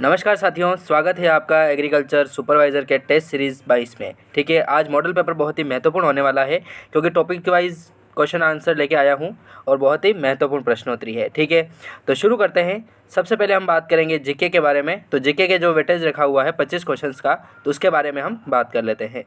नमस्कार साथियों, स्वागत है आपका एग्रीकल्चर सुपरवाइज़र के टेस्ट सीरीज़ 22 में। ठीक है, आज मॉडल पेपर बहुत ही महत्वपूर्ण होने वाला है क्योंकि टॉपिक वाइज क्वेश्चन आंसर लेके आया हूं और बहुत ही महत्वपूर्ण प्रश्नोत्तरी है। ठीक है, तो शुरू करते हैं। सबसे पहले हम बात करेंगे जीके के बारे में। तो जीके के जो वेटेज रखा हुआ है 25 क्वेश्चंस का, तो उसके बारे में हम बात कर लेते हैं।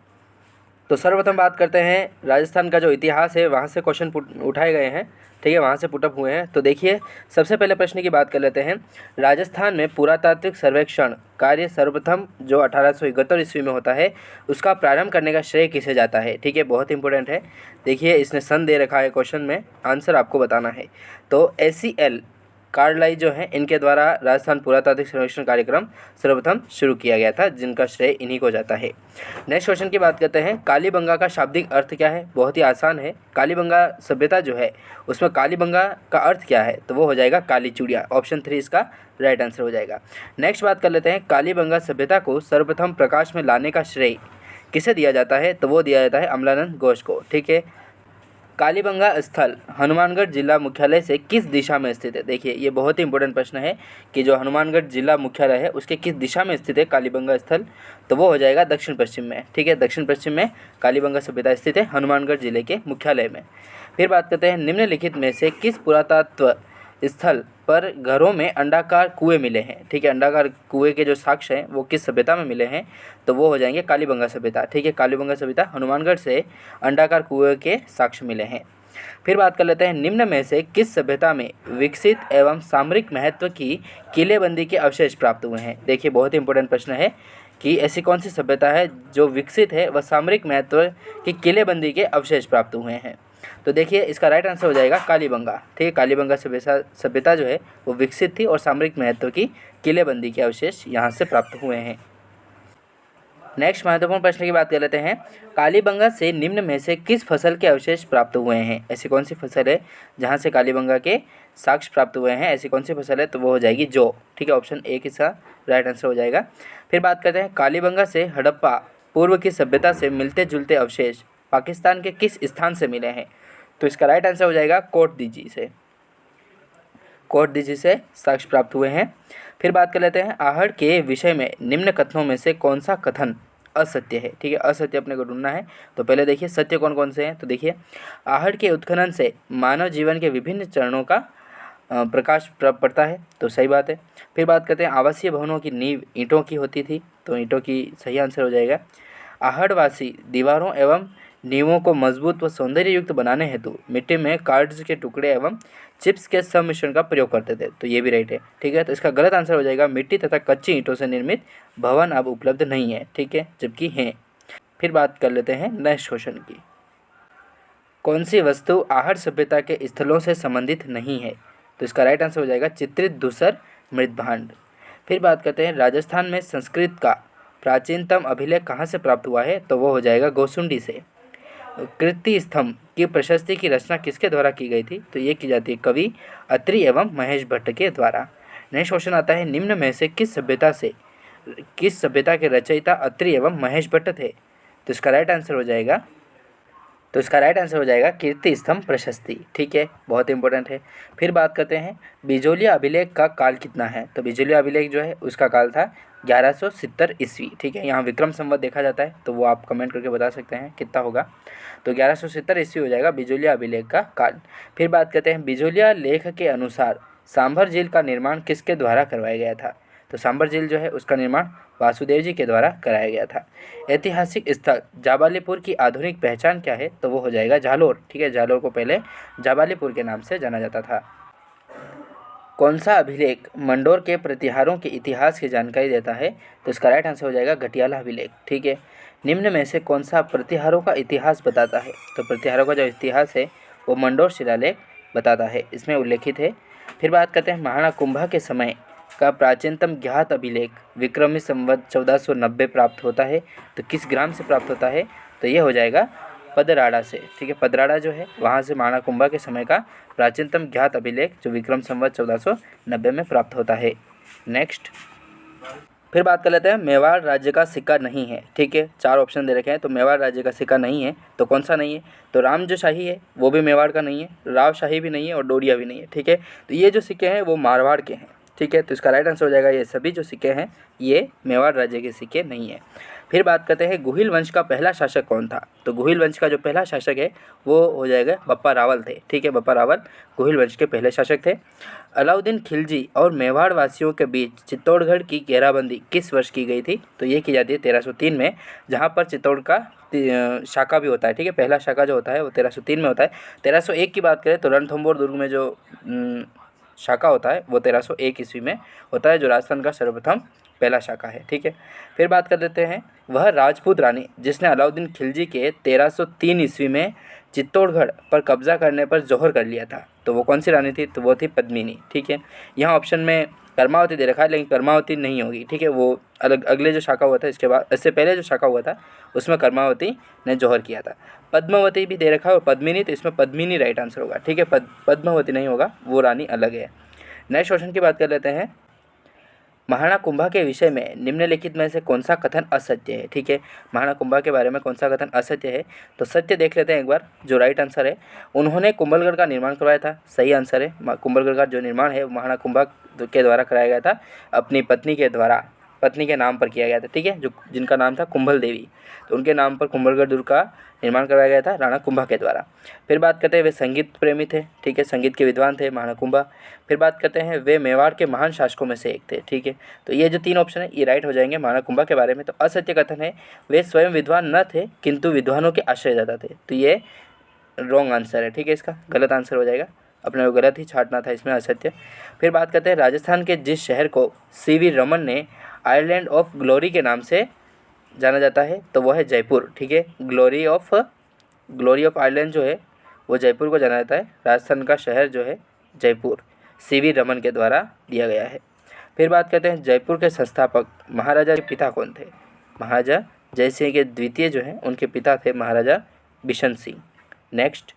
तो सर्वप्रथम बात करते हैं राजस्थान का जो इतिहास है, वहाँ से क्वेश्चन उठाए गए हैं। ठीक है, वहाँ से पुटअप हुए हैं। तो देखिए, सबसे पहले प्रश्न की बात कर लेते हैं। राजस्थान में पुरातात्विक सर्वेक्षण कार्य सर्वप्रथम जो 1871 ईस्वी में होता है, उसका प्रारंभ करने का श्रेय किसे जाता है। ठीक है, बहुत इंपॉर्टेंट है। देखिए, इसने सन दे रखा है क्वेश्चन में, आंसर आपको बताना है। तो ACL कार्डलाई जो है, इनके द्वारा राजस्थान पुरातात्विक सर्वेक्षण कार्यक्रम सर्वप्रथम शुरू किया गया था, जिनका श्रेय इन्हीं को जाता है। नेक्स्ट क्वेश्चन की बात करते हैं। कालीबंगा का शाब्दिक अर्थ क्या है? बहुत ही आसान है। कालीबंगा सभ्यता जो है, उसमें कालीबंगा का अर्थ क्या है? तो वो हो जाएगा काली चूड़ियाँ। ऑप्शन 3 इसका राइट आंसर हो जाएगा। नेक्स्ट बात कर लेते हैं। कालीबंगा सभ्यता को सर्वप्रथम प्रकाश में लाने का श्रेय किसे दिया जाता है? तो वो दिया जाता है अमलानंद घोष को। ठीक है, कालीबंगा स्थल हनुमानगढ़ जिला मुख्यालय से किस दिशा में स्थित है? देखिए, ये बहुत ही इंपॉर्टेंट प्रश्न है कि जो हनुमानगढ़ जिला मुख्यालय है, उसके किस दिशा में स्थित है कालीबंगा स्थल? तो वो हो जाएगा दक्षिण पश्चिम में। ठीक है, दक्षिण पश्चिम में कालीबंगा सभ्यता स्थित है, हनुमानगढ़ जिले के मुख्यालय में। फिर बात करते हैं, निम्नलिखित में से किस पुरातत्व स्थल पर घरों में अंडाकार कुएं मिले हैं? ठीक है, अंडाकार कुएं के जो साक्ष्य हैं वो किस सभ्यता में मिले हैं? तो वो हो जाएंगे कालीबंगा सभ्यता। ठीक है, कालीबंगा सभ्यता, हनुमानगढ़ से अंडाकार कुएं के साक्ष्य मिले हैं। फिर बात कर लेते हैं, निम्न में से किस सभ्यता में विकसित एवं सामरिक महत्व की किलेबंदी के अवशेष प्राप्त हुए हैं? देखिए, बहुत ही इंपॉर्टेंट प्रश्न है कि ऐसी कौन सी सभ्यता है जो विकसित है व सामरिक महत्व की किलेबंदी के अवशेष प्राप्त हुए हैं? तो देखिए, इसका राइट आंसर हो जाएगा कालीबंगा। ठीक है, कालीबंगा सभ्यता जो है वो विकसित थी और सामरिक महत्व की किलेबंदी के अवशेष यहाँ से प्राप्त हुए हैं। नेक्स्ट महत्वपूर्ण प्रश्न की बात कर लेते हैं। कालीबंगा से निम्न में से किस फसल के अवशेष प्राप्त हुए हैं? ऐसी कौन सी फसल है जहाँ से कालीबंगा के साक्ष्य प्राप्त हुए हैं? ऐसी कौन सी फसल है? तो वो हो जाएगी जौ। ठीक है, ऑप्शन 1 इसका राइट आंसर हो जाएगा। फिर बात करते हैं, कालीबंगा से हड़प्पा पूर्व की सभ्यता से मिलते जुलते अवशेष पाकिस्तान के किस स्थान से मिले हैं? तो इसका राइट आंसर हो जाएगा कोटदीजी से। कोटदीजी से साक्ष्य प्राप्त हुए हैं। फिर बात कर लेते हैं, आहड़ के विषय में निम्न कथनों में से कौन सा कथन असत्य है? ठीक है, असत्य अपने को ढूंढना है। तो पहले देखिए सत्य कौन कौन से हैं। तो देखिए, आहड़ के उत्खनन से मानव जीवन के विभिन्न चरणों का प्रकाश पड़ता है, तो सही बात है। फिर बात करते हैं, आवासीय भवनों की नींव ईंटों की होती थी, तो ईंटों की सही आंसर हो जाएगा। आहड़वासी दीवारों एवं नींवों को मजबूत व सौंदर्य युक्त बनाने हेतु मिट्टी में कार्ड्स के टुकड़े एवं चिप्स के सम्मिश्रण का प्रयोग करते थे, तो ये भी राइट है। ठीक है, तो इसका गलत आंसर हो जाएगा, मिट्टी तथा कच्ची ईंटों से निर्मित भवन अब उपलब्ध नहीं है। ठीक है, जबकि हैं। फिर बात कर लेते हैं नेक्स्ट क्वेश्चन की। कौन सी वस्तु आहड़ सभ्यता के स्थलों से संबंधित नहीं है? तो इसका राइट आंसर हो जाएगा चित्रित धूसर मृदभांड। फिर बात करते हैं, राजस्थान में संस्कृत का प्राचीनतम अभिलेख कहाँ से प्राप्त हुआ है? तो वो हो जाएगा गोसुंडी से। कृति स्तंभ की प्रशस्ति की रचना किसके द्वारा की गई थी? तो ये की जाती है कवि अत्रि एवं महेश भट्ट के द्वारा। नेक्स्ट क्वेश्चन आता है, निम्न में से किस सभ्यता के रचयिता अत्रि एवं महेश भट्ट थे? तो इसका राइट आंसर हो जाएगा कीर्ति स्तंभ प्रशस्ति। ठीक है, बहुत इंपॉर्टेंट है। फिर बात करते हैं, बिजोलिया अभिलेख का काल कितना है? तो बिजोलिया अभिलेख जो है उसका काल था 1170 ईस्वी। ठीक है, यहाँ विक्रम संवत देखा जाता है, तो वो आप कमेंट करके बता सकते हैं कितना होगा। तो 1170 ईस्वी हो जाएगा बिजोलिया अभिलेख का काल। फिर बात करते हैं, बिजोलिया लेख के अनुसार सांभर झील का निर्माण किसके द्वारा करवाया गया था? तो सांभर झील जो है उसका निर्माण वासुदेव जी के द्वारा कराया गया था। ऐतिहासिक स्थल जाबालीपुर की आधुनिक पहचान क्या है? तो वो हो जाएगा जालोर। ठीक है, जालोर को पहले जाबालीपुर के नाम से जाना जाता था। कौन सा अभिलेख मंडोर के प्रतिहारों के इतिहास की जानकारी देता है? तो इसका राइट आंसर हो जाएगा घटियाला अभिलेख। ठीक है, निम्न में से कौन सा प्रतिहारों का इतिहास बताता है? तो प्रतिहारों का जो इतिहास है वो मंडोर शिलालेख बताता है, इसमें उल्लेखित है। फिर बात करते हैं, महाराणा कुंभा के समय का प्राचीनतम ज्ञात अभिलेख विक्रमी संवत 1490 प्राप्त होता है, तो किस ग्राम से प्राप्त होता है? तो ये हो जाएगा पदराड़ा से। ठीक है, पदराड़ा जो है वहाँ से महाराणा कुंभा के समय का प्राचीनतम ज्ञात अभिलेख जो विक्रम संवत 1490 में प्राप्त होता है। नेक्स्ट फिर बात कर लेते हैं, मेवाड़ राज्य का सिक्का नहीं है। ठीक है, 4 ऑप्शन दे रखे हैं, तो मेवाड़ राज्य का सिक्का नहीं है तो कौन सा नहीं है? तो राम जो शाही है वो भी मेवाड़ का नहीं है, राव शाही भी नहीं है और डोरिया भी नहीं है। ठीक है, तो ये जो सिक्के हैं वो मारवाड़ के हैं। ठीक ठीक है। तो इसका राइट आंसर हो जाएगा ये सभी जो सिक्के हैं ये मेवाड़ राज्य के सिक्के नहीं है। फिर बात करते हैं गुहिल वंश का पहला शासक कौन था। तो गुहिल वंश का जो पहला शासक है वो हो जाएगा बप्पा रावल थे, ठीक है। बप्पा रावल गुहिल वंश के पहले शासक थे। अलाउद्दीन खिलजी और मेवाड़ वासियों के बीच चित्तौड़गढ़ की घेराबंदी किस वर्ष की गई थी। तो ये की जाती है 1303 में, जहाँ पर चित्तौड़ का शाखा भी होता है, ठीक है। पहला शाखा जो होता है वो 1303 में होता है। 1301 की बात करें तो रणथंभौर दुर्ग में जो शाखा होता है वो 1301 ईस्वी में होता है, जो राजस्थान का सर्वप्रथम पहला शाखा है, ठीक है। फिर बात कर लेते हैं वह राजपूत रानी जिसने अलाउद्दीन खिलजी के 1303 ईस्वी में चित्तौड़गढ़ पर कब्जा करने पर जोहर कर लिया था। तो वो कौन सी रानी थी। तो वो थी पद्मिनी, ठीक है। यहाँ ऑप्शन में कर्मावती दे रखा है लेकिन कर्मावती नहीं होगी, ठीक है। वो अलग अगले जो शाखा हुआ था इसके बाद, इससे पहले जो शाखा हुआ था उसमें कर्मावती ने जोहर किया था। पद्मावती भी दे रखा है और पद्मिनी, तो इसमें पद्मिनी राइट आंसर होगा, ठीक है। पद्मावती नहीं होगा, वो रानी अलग है। नेक्स्ट क्वेश्चन की बात कर लेते हैं। महाराणा कुंभा के विषय में निम्नलिखित में से कौन सा कथन असत्य है, ठीक है। महाराणा कुंभा के बारे में कौन सा कथन असत्य है। तो सत्य देख लेते हैं एक बार, जो राइट आंसर है उन्होंने कुंभलगढ़ का निर्माण करवाया था, सही आंसर है। कुंभलगढ़ का जो निर्माण है वो महाराणा कुंभा के द्वारा कराया गया था, अपनी पत्नी के द्वारा, पत्नी के नाम पर किया गया था, ठीक है। जो जिनका नाम था कुंभल देवी, तो उनके नाम पर कुंभलगढ़ दुर्ग का निर्माण करवाया गया था राणा कुंभा के द्वारा। फिर बात करते हैं वे संगीत प्रेमी थे, ठीक है, संगीत के विद्वान थे महाराणा कुंभा। फिर बात करते हैं वे मेवाड़ के महान शासकों में से एक थे, ठीक है। तो ये जो तीन ऑप्शन है ये राइट हो जाएंगे महाराणा कुंभा के बारे में। तो असत्य कथन है वे स्वयं विद्वान न थे किंतु विद्वानों के आश्रयदाता थे, तो ये रॉन्ग आंसर है, ठीक है। इसका गलत आंसर हो जाएगा, अपने को गलत ही छांटना था इसमें, असत्य। फिर बात करते हैं राजस्थान के जिस शहर को सीवी रमन ने आइलैंड ऑफ ग्लोरी के नाम से जाना जाता है तो वह है जयपुर, ठीक है। ग्लोरी ऑफ आइलैंड जो है वो जयपुर को जाना जाता है। राजस्थान का शहर जो है जयपुर सीवी रमन के द्वारा दिया गया है। फिर बात करते हैं जयपुर के संस्थापक महाराजा के पिता कौन थे। महाराजा जयसिंह के द्वितीय जो हैं उनके पिता थे महाराजा बिशन सिंह। नेक्स्ट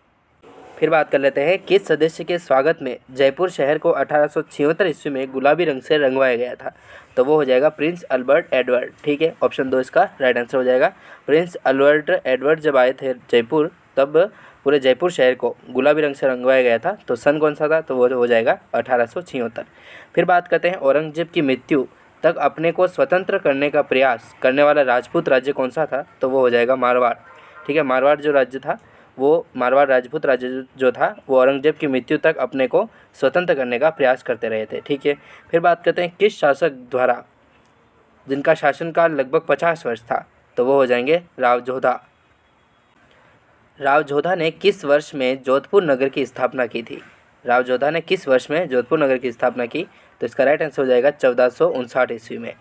फिर बात कर लेते हैं किस सदस्य के स्वागत में जयपुर शहर को 1876 ईस्वी में गुलाबी रंग से रंगवाया गया था। तो वो हो जाएगा प्रिंस अल्बर्ट एडवर्ड, ठीक है। ऑप्शन 2 इसका राइट आंसर हो जाएगा। प्रिंस अल्बर्ट एडवर्ड जब आए थे जयपुर तब पूरे जयपुर शहर को गुलाबी रंग से रंगवाया गया था। तो सन कौन सा था। तो वो हो जाएगा 1876। फिर बात करते हैं औरंगजेब की मृत्यु तक अपने को स्वतंत्र करने का प्रयास करने वाला राजपूत राज्य कौन सा था। तो वो हो जाएगा मारवाड़, ठीक है। मारवाड़ जो राज्य था वो मारवाड़ राजपूत राज्य जो था वो औरंगजेब की मृत्यु तक अपने को स्वतंत्र करने का प्रयास करते रहे थे, ठीक है। फिर बात करते हैं किस शासक द्वारा जिनका शासनकाल लगभग 50 वर्ष था। तो वो हो जाएंगे राव जोधा। राव जोधा ने किस वर्ष में जोधपुर नगर की स्थापना की थी। राव जोधा ने किस वर्ष में जोधपुर नगर की स्थापना की। तो इसका राइट आंसर हो जाएगा 1459 ईस्वी में।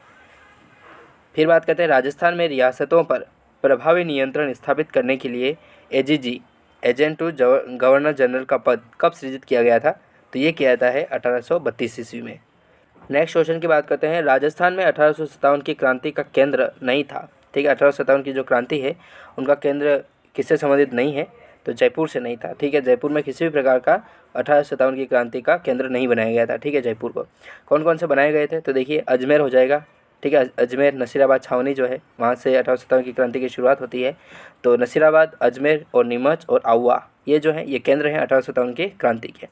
फिर बात करते हैं राजस्थान में रियासतों पर प्रभावी नियंत्रण स्थापित करने के लिए AGG agent to governor general का पद कब सृजित किया गया था। तो ये किया जाता है 1832 ईस्वी में। नेक्स्ट क्वेश्चन की बात करते हैं राजस्थान में 1857 की क्रांति का केंद्र नहीं था, ठीक है। 1857 की जो क्रांति है उनका केंद्र किससे संबंधित नहीं है। तो जयपुर से नहीं था, ठीक है। जयपुर में किसी भी प्रकार का 1857 की क्रांति का केंद्र नहीं बनाया गया था, ठीक है। जयपुर को कौन कौन से बनाए गए थे। तो देखिए अजमेर हो जाएगा, ठीक है। अजमेर नसीराबाद छावनी जो है वहाँ से 1857 की क्रांति की शुरुआत होती है। तो नसीराबाद, अजमेर और नीमच और आउवा ये जो है ये केंद्र हैं 1857 की क्रांति के।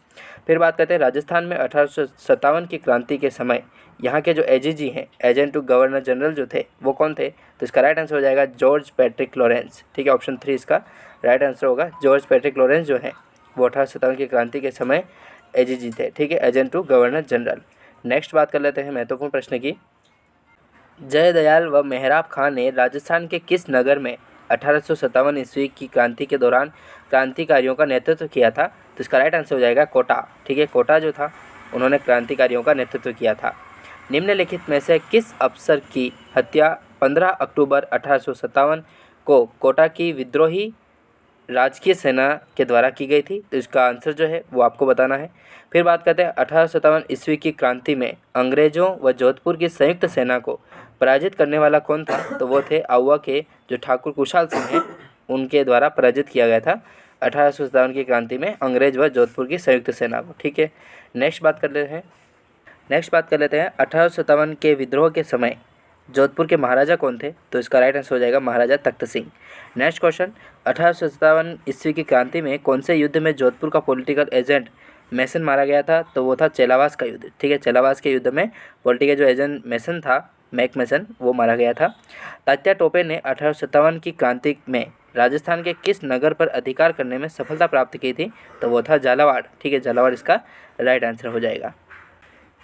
फिर बात करते हैं राजस्थान में 1857 की क्रांति के समय यहाँ के जो एजीजी हैं एजेंट टू गवर्नर जनरल जो थे वो कौन थे। तो इसका राइट आंसर हो जाएगा जॉर्ज पैट्रिक लॉरेंस, ठीक है। ऑप्शन 3 इसका राइट आंसर होगा। जॉर्ज पैट्रिक लॉरेंस जो है वो 1857 की क्रांति के समय एजीजी थे, ठीक है, agent to governor general. Next बात कर लेते हैं महत्वपूर्ण प्रश्न की। जयदयाल व मेहराब खां ने राजस्थान के किस नगर में 1857 ईस्वी की क्रांति के दौरान क्रांतिकारियों का नेतृत्व किया था। तो इसका राइट आंसर हो जाएगा कोटा, ठीक है। कोटा जो था उन्होंने क्रांतिकारियों का नेतृत्व किया था। निम्नलिखित में से किस अफसर की हत्या 15 अक्टूबर 1857 को कोटा की विद्रोही राजकीय सेना के द्वारा की गई थी। तो इसका आंसर जो है वो आपको बताना है। फिर बात करते हैं 1857 ईस्वी की क्रांति में अंग्रेजों व जोधपुर की संयुक्त सेना को पराजित करने वाला कौन था। तो वो थे आउवा के जो ठाकुर कुशाल सिंह हैं उनके द्वारा पराजित किया गया था 1857 की क्रांति में अंग्रेज व जोधपुर की संयुक्त सेना को, ठीक है। नेक्स्ट बात कर लेते हैं 1857 के विद्रोह के समय जोधपुर के महाराजा कौन थे। तो इसका राइट आंसर हो जाएगा महाराजा तख्त सिंह। नेक्स्ट क्वेश्चन 1857 ईस्वी की क्रांति में कौन से युद्ध में जोधपुर का पॉलिटिकल एजेंट मैसन मारा गया था, तो वो था चेलावास का युद्ध। ठीक है, चेलावास के युद्ध में पॉलिटी का जो एजेंट मैसन था, मैक मैसन, वो मारा गया था। तात्या टोपे ने 1857 की क्रांति में राजस्थान के किस नगर पर अधिकार करने में सफलता प्राप्त की थी? तो वो था झालावाड़। ठीक है, झालावाड़ इसका राइट आंसर हो जाएगा।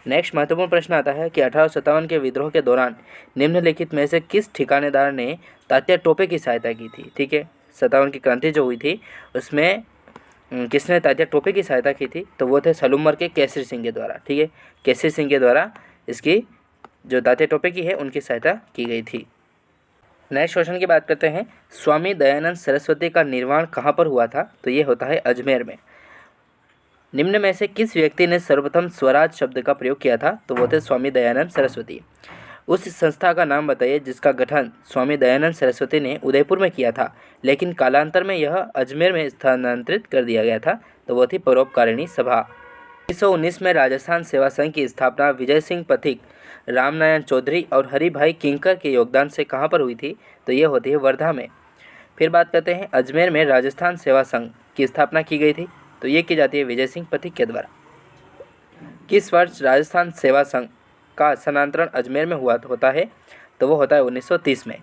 नेक्स्ट महत्वपूर्ण प्रश्न आता है कि 1857 के विद्रोह के दौरान निम्नलिखित में से किस ठिकानेदार ने तात्या टोपे की सहायता की थी? ठीक है, 57 की क्रांति जो हुई थी उसमें किसने तात्या टोपे की सहायता की थी? तो वो थे सलूमर के केसरी सिंह के द्वारा। ठीक है, केसरी सिंह के द्वारा इसकी जो तात्या टोपे की है उनकी सहायता की गई थी। नेक्स्ट क्वेश्चन की बात करते हैं, स्वामी दयानंद सरस्वती का निर्माण कहाँ पर हुआ था? तो ये होता है अजमेर में। निम्न में से किस व्यक्ति ने सर्वप्रथम स्वराज शब्द का प्रयोग किया था? तो वो थे स्वामी दयानंद सरस्वती। उस संस्था का नाम बताइए जिसका गठन स्वामी दयानंद सरस्वती ने उदयपुर में किया था, लेकिन कालांतर में यह अजमेर में स्थानांतरित कर दिया गया था। तो वो थी परोपकारिणी सभा। 1919 में राजस्थान सेवा संघ की स्थापना विजय सिंह पथिक, रामनारायण चौधरी और हरिभाई किंकर के योगदान से कहाँ पर हुई थी? तो ये होती है वर्धा में। फिर बात करते हैं, अजमेर में राजस्थान सेवा संघ की स्थापना की गई थी, तो ये की जाती है विजय सिंह पथिक के द्वारा। किस वर्ष राजस्थान सेवा संघ का स्थानांतरण अजमेर में हुआ होता है? तो वो होता है 1930 में।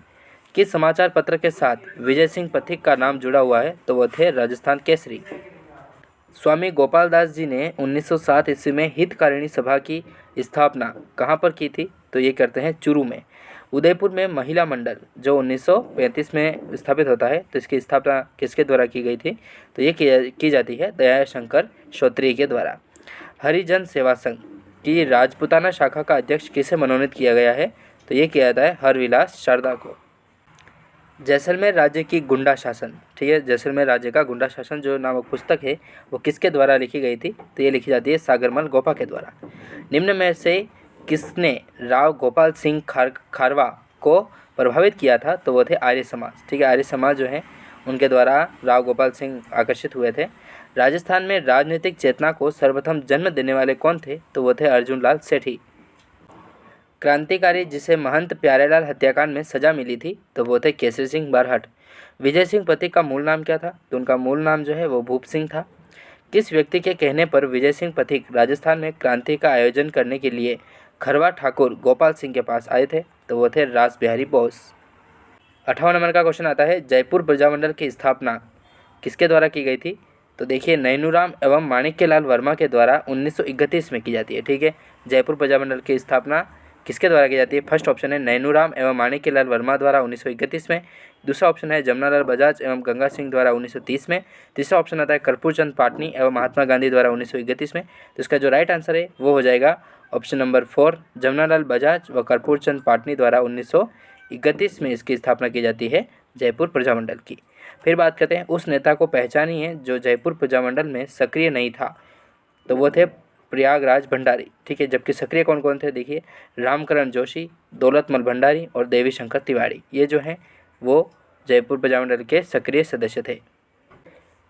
किस समाचार पत्र के साथ विजय सिंह पथिक का नाम जुड़ा हुआ है? तो वो थे राजस्थान केसरी। स्वामी गोपाल दास जी ने 1907 ईस्वी में हितकारिणी सभा की स्थापना कहाँ पर की थी? तो ये करते हैं चूरू में। उदयपुर में महिला मंडल जो 1935 में स्थापित होता है, तो इसकी स्थापना किसके द्वारा की गई थी? तो ये की जाती है दयाशंकर श्रोत्रिय के द्वारा। हरिजन सेवा संघ की राजपुताना शाखा का अध्यक्ष किसे मनोनीत किया गया है? तो ये किया जाता है हरविलास शारदा को। जैसलमेर राज्य की गुंडा शासन, ठीक है, जैसलमेर राज्य का गुंडा शासन जो नामक पुस्तक है वो किसके द्वारा लिखी गई थी? तो ये लिखी जाती है सागरमल गोपा के द्वारा। निम्न में से किसने राव गोपाल सिंह खारवा को प्रभावित किया था? तो वो थे आर्य समाज। ठीक है, आर्य समाज जो है उनके द्वारा राव गोपाल सिंह आकर्षित हुए थे। राजस्थान में राजनीतिक चेतना को सर्वप्रथम जन्म देने वाले कौन थे? तो वो थे अर्जुन लाल सेठी। क्रांतिकारी जिसे महंत प्यारेलाल हत्याकांड में सजा मिली थी, तो वो थे केसरी सिंह बरहट। विजय सिंह पथिक का मूल नाम क्या था? तो उनका मूल नाम जो है वो भूप सिंह था। किस व्यक्ति के कहने पर विजय सिंह पथिक राजस्थान में क्रांति का आयोजन करने के लिए खरवा ठाकुर गोपाल सिंह के पास आए थे? तो वो थे रास बिहारी बोस। 58 नंबर का क्वेश्चन आता है, जयपुर प्रजामंडल की स्थापना किसके द्वारा की गई थी? तो देखिए नैनूराम एवं माणिक्यलाल वर्मा के द्वारा 1931 में की जाती है। ठीक है, जयपुर प्रजामंडल की स्थापना किसके द्वारा की जाती है? फर्स्ट ऑप्शन है नैनूराम एवं माणिक्यलाल वर्मा द्वारा 1931 में। दूसरा ऑप्शन है जमनालाल बजाज एवं गंगा सिंह द्वारा 1930 में। तीसरा ऑप्शन आता है कर्पूर चंद पाटनी एवं महात्मा गांधी द्वारा 1931 में। तो इसका जो राइट आंसर है वो हो जाएगा ऑप्शन नंबर 4, जमनालाल बजाज व कर्पूर चंद पाटनी द्वारा 1931 में इसकी स्थापना की जाती है जयपुर प्रजामंडल की। फिर बात करते हैं उस नेता को पहचानिए जो जयपुर प्रजामंडल में सक्रिय नहीं था। तो वो थे प्रयागराज भंडारी। ठीक है, जबकि सक्रिय कौन कौन थे? देखिए रामकरण जोशी, दौलतमल भंडारी और देवी शंकर तिवारी, ये जो हैं वो जयपुर प्रजामंडल के सक्रिय सदस्य थे।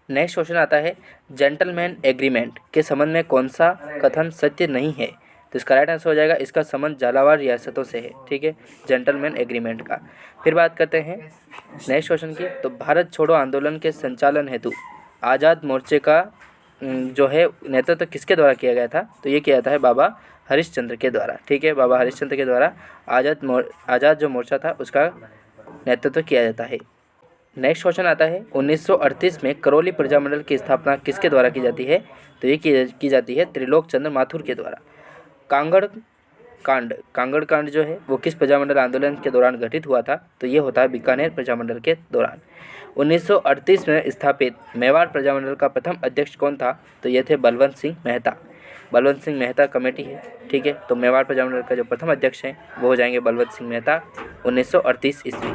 नेक्स्ट क्वेश्चन आता है, जेंटलमैन एग्रीमेंट के संबंध में कौन सा कथन सत्य नहीं है? तो इसका राइट आंसर हो जाएगा इसका संबंध झालावाड़ रियासतों से है। ठीक है, जेंटलमैन एग्रीमेंट का। फिर बात करते हैं नेक्स्ट क्वेश्चन की, तो भारत छोड़ो आंदोलन के संचालन हेतु आज़ाद मोर्चे का जो है नेतृत्व किसके द्वारा किया गया था? तो ये किया जाता है बाबा हरिश्चंद्र के द्वारा। ठीक है, बाबा हरिश्चंद्र के द्वारा आज़ाद जो मोर्चा था उसका नेतृत्व किया जाता है। नेक्स्ट क्वेश्चन आता है 1938 में करौली प्रजामंडल की स्थापना किसके द्वारा की जाती है? तो ये की जाती है त्रिलोक चंद्र माथुर के द्वारा। कांगड़ कांड जो है वो किस प्रजामंडल आंदोलन के दौरान घटित हुआ था? तो ये होता है बीकानेर प्रजामंडल के दौरान। 1938 में स्थापित मेवाड़ प्रजामंडल का प्रथम अध्यक्ष कौन था? तो ये थे बलवंत सिंह मेहता। बलवंत सिंह मेहता कमेटी है। ठीक है, तो मेवाड़ प्रजामंडल का जो प्रथम अध्यक्ष हैं वो हो जाएंगे बलवंत सिंह मेहता 1938 ईस्वी।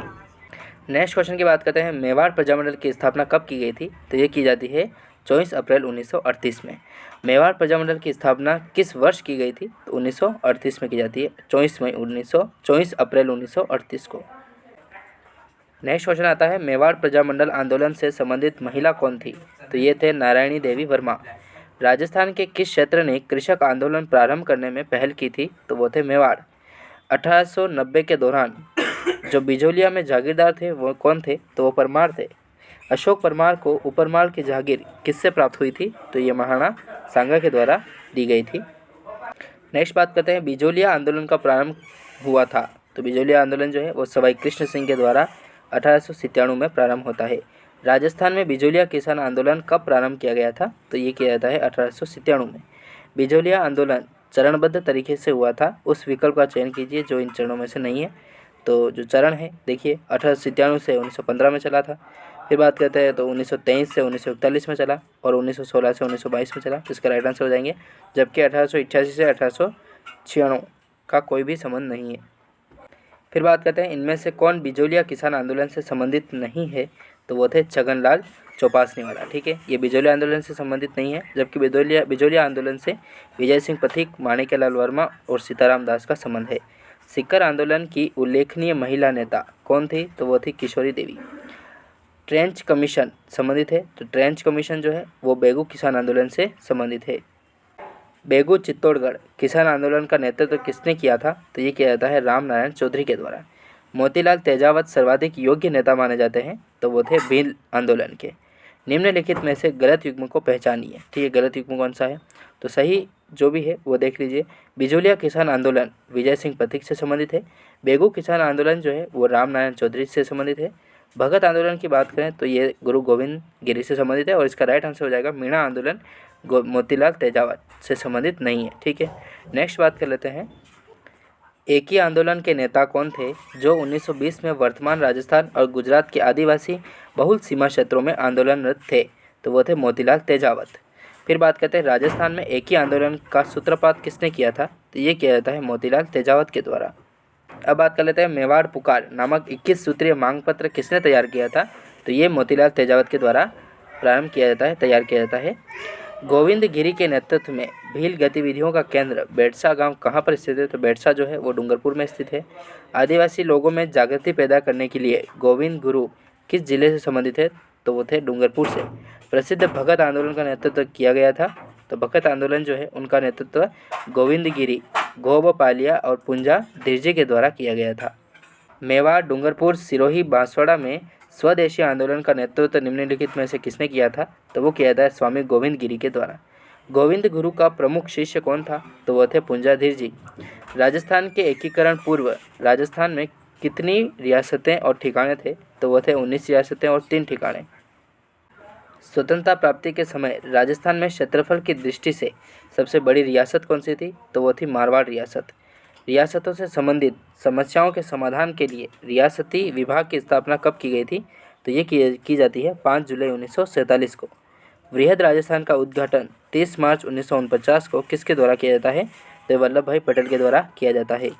नेक्स्ट क्वेश्चन की बात करते हैं, मेवाड़ प्रजामंडल की स्थापना कब की गई थी? तो ये की जाती है 24 अप्रैल 1938 में। मेवाड़ प्रजामंडल की स्थापना किस वर्ष की गई थी? तो 1938 में की जाती है 24 अप्रैल 1938 को। नेक्स्ट क्वेश्चन आता है, मेवाड़ प्रजामंडल आंदोलन से संबंधित महिला कौन थी? तो ये थे नारायणी देवी वर्मा। राजस्थान के किस क्षेत्र ने कृषक आंदोलन प्रारंभ करने में पहल की थी? तो वो थे मेवाड़। 1890 के दौरान जो बिजोलिया में जागीरदार थे वो कौन थे? तो वो परमार थे। अशोक परमार को ऊपरमाल की जागीर किससे प्राप्त हुई थी? तो ये महाराणा सांगा के द्वारा दी गई थी। नेक्स्ट बात करते हैं बिजोलिया आंदोलन का प्रारंभ हुआ था। तो बिजोलिया आंदोलन जो है वो सवाई कृष्ण सिंह के द्वारा 1897 में प्रारंभ होता है। राजस्थान में बिजोलिया किसान आंदोलन कब प्रारंभ किया गया था? तो ये किया जाता है 1897 में। बिजोलिया आंदोलन चरणबद्ध तरीके से हुआ था। उस विकल्प का चयन कीजिए जो इन चरणों में से नहीं है। तो जो चरण है देखिए 1897 से 1915 में चला था। फिर बात करते हैं तो 1923 से 1941 में चला और 1916 से 1922 में चला। इसका राइट आंसर हो जाएंगे। जबकि 1888 से 1896 का कोई भी संबंध नहीं है। फिर बात करते हैं इनमें से कौन बिजोलिया किसान आंदोलन से संबंधित नहीं है? तो वो थे छगनलाल चौपासने वाला। ठीक है, ये बिजोलिया आंदोलन से संबंधित नहीं है। जबकि बिजोलिया आंदोलन से विजय सिंह पथिक, माणिक्यलाल वर्मा और सीताराम दास का संबंध है। सिक्कर आंदोलन की उल्लेखनीय महिला नेता कौन थी? तो वो थी किशोरी देवी। ट्रेंच कमीशन संबंधित है। तो ट्रेंच कमीशन जो है वो बेगू किसान आंदोलन से संबंधित है। बेगू चित्तौड़गढ़ किसान आंदोलन का नेतृत्व किसने किया था? तो ये किया जाता है राम नारायण चौधरी के द्वारा। मोतीलाल तेजावत सर्वाधिक योग्य नेता माने जाते हैं। तो वो थे भील आंदोलन के। निम्नलिखित में से गलत युग्म को पहचानिए। ठीक है, गलत युग्म कौन सा है? तो सही जो भी है वो देख लीजिए। बिजोलिया किसान आंदोलन विजय सिंह पथिक से संबंधित है। बेगू किसान आंदोलन जो है वो राम नारायण चौधरी से संबंधित है। भगत आंदोलन की बात करें तो ये गुरु गोविंद गिरी से संबंधित है और इसका राइट आंसर हो जाएगा मीणा आंदोलन मोतीलाल तेजावत से संबंधित नहीं है। ठीक है, नेक्स्ट बात कर लेते हैं एक ही आंदोलन के नेता कौन थे जो 1920 में वर्तमान राजस्थान और गुजरात के आदिवासी बहुल सीमा क्षेत्रों में आंदोलनरत थे? तो वो थे मोतीलाल तेजावत। फिर बात करते हैं राजस्थान में एक ही आंदोलन का सूत्रपात किसने किया था? तो ये किया जाता है मोतीलाल तेजावत के द्वारा। अब बात कर लेते हैं मेवाड़ पुकार नामक 21 सूत्रीय मांग पत्र किसने तैयार किया था? तो ये मोतीलाल तेजावत के द्वारा प्रारंभ किया जाता है, तैयार किया जाता है। गोविंद गिरी के नेतृत्व में भील गतिविधियों का केंद्र बेड़सा गांव कहाँ पर स्थित है? तो बेड़सा जो है वो डूंगरपुर में स्थित है। आदिवासी लोगों में जागृति पैदा करने के लिए गोविंद गुरु किस जिले से संबंधित है? तो वो थे डूंगरपुर से। प्रसिद्ध भगत आंदोलन का नेतृत्व किया गया था। तो भगत आंदोलन जो है उनका नेतृत्व गोविंद गिरी, गोबपालिया और पुंजा धिरजी के द्वारा किया गया था। मेवाड़, डूंगरपुर, सिरोही, बांसवाड़ा में स्वदेशी आंदोलन का नेतृत्व निम्नलिखित में से किसने किया था? तो वो किया था स्वामी गोविंद गिरी के द्वारा। गोविंद गुरु का प्रमुख शिष्य कौन था? तो वो थे पुंजाधीर जी। राजस्थान के एकीकरण पूर्व राजस्थान में कितनी रियासतें और ठिकाने थे? तो वो थे 19 रियासतें और 3 ठिकाने। स्वतंत्रता प्राप्ति के समय राजस्थान में क्षेत्रफल की दृष्टि से सबसे बड़ी रियासत कौन सी थी? तो वो थी मारवाड़ रियासत। रियासतों से संबंधित समस्याओं के समाधान के लिए रियासती विभाग की स्थापना कब की गई थी? तो ये की जाती है 5 जुलाई 1947 को। वृहद राजस्थान का उद्घाटन 30 मार्च 1949 को किसके द्वारा किया जाता है? तो वल्लभ भाई पटेल के द्वारा किया जाता है।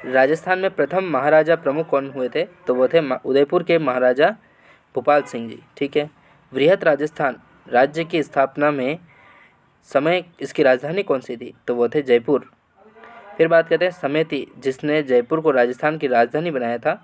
राजस्थान में प्रथम महाराजा प्रमुख कौन हुए थे? तो वो थे उदयपुर के महाराजा भूपाल सिंह जी। ठीक है, वृहद राजस्थान राज्य की स्थापना में समय इसकी राजधानी कौन सी थी? तो वो थे जयपुर। फिर बात करते हैं समिति जिसने जयपुर को राजस्थान की राजधानी बनाया था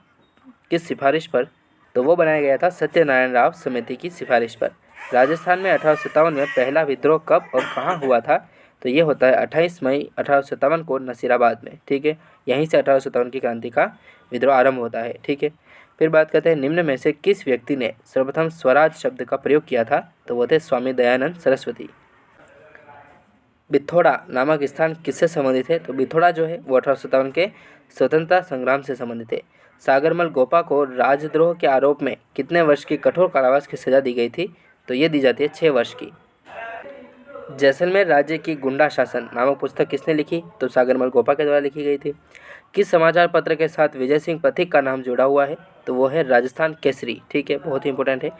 किस सिफारिश पर? तो वो बनाया गया था सत्यनारायण राव समिति की सिफारिश पर। राजस्थान में 1857 में पहला विद्रोह कब और कहाँ हुआ था? तो ये होता है 28 मई 1857 को नसीराबाद में। ठीक है, यहीं से 1857 की क्रांति का विद्रोह आरंभ होता है। ठीक है, फिर बात करते हैं निम्न में से किस व्यक्ति ने सर्वप्रथम स्वराज शब्द का प्रयोग किया था? तो वो थे स्वामी दयानंद सरस्वती। बिथोड़ा नामक स्थान किससे संबंधित है? तो बिथोड़ा जो है वो 1857 के स्वतंत्रता संग्राम से संबंधित है। सागरमल गोपा को राजद्रोह के आरोप में कितने वर्ष की कठोर कारावास की सजा दी गई थी? तो ये दी जाती है 6 वर्ष की। जैसलमेर राज्य की गुंडा शासन नामक पुस्तक किसने लिखी? तो सागरमल गोपा के द्वारा लिखी गई थी। किस समाचार पत्र के साथ विजय सिंह पथिक का नाम जुड़ा हुआ है? तो वो है राजस्थान केसरी। ठीक है, बहुत ही इंपॉर्टेंट है।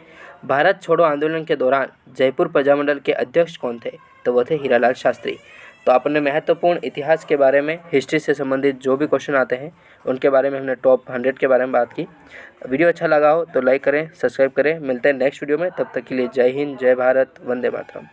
भारत छोड़ो आंदोलन के दौरान जयपुर प्रजामंडल के अध्यक्ष कौन थे? तो वो थे हीरालाल शास्त्री। तो अपने महत्वपूर्ण इतिहास के बारे में, हिस्ट्री से संबंधित जो भी क्वेश्चन आते हैं उनके बारे में हमने टॉप 100 के बारे में बात की। वीडियो अच्छा लगा हो तो लाइक करें, सब्सक्राइब करें। मिलते हैं नेक्स्ट वीडियो में, तब तक के लिए जय हिंद, जय भारत, वंदे मातरम।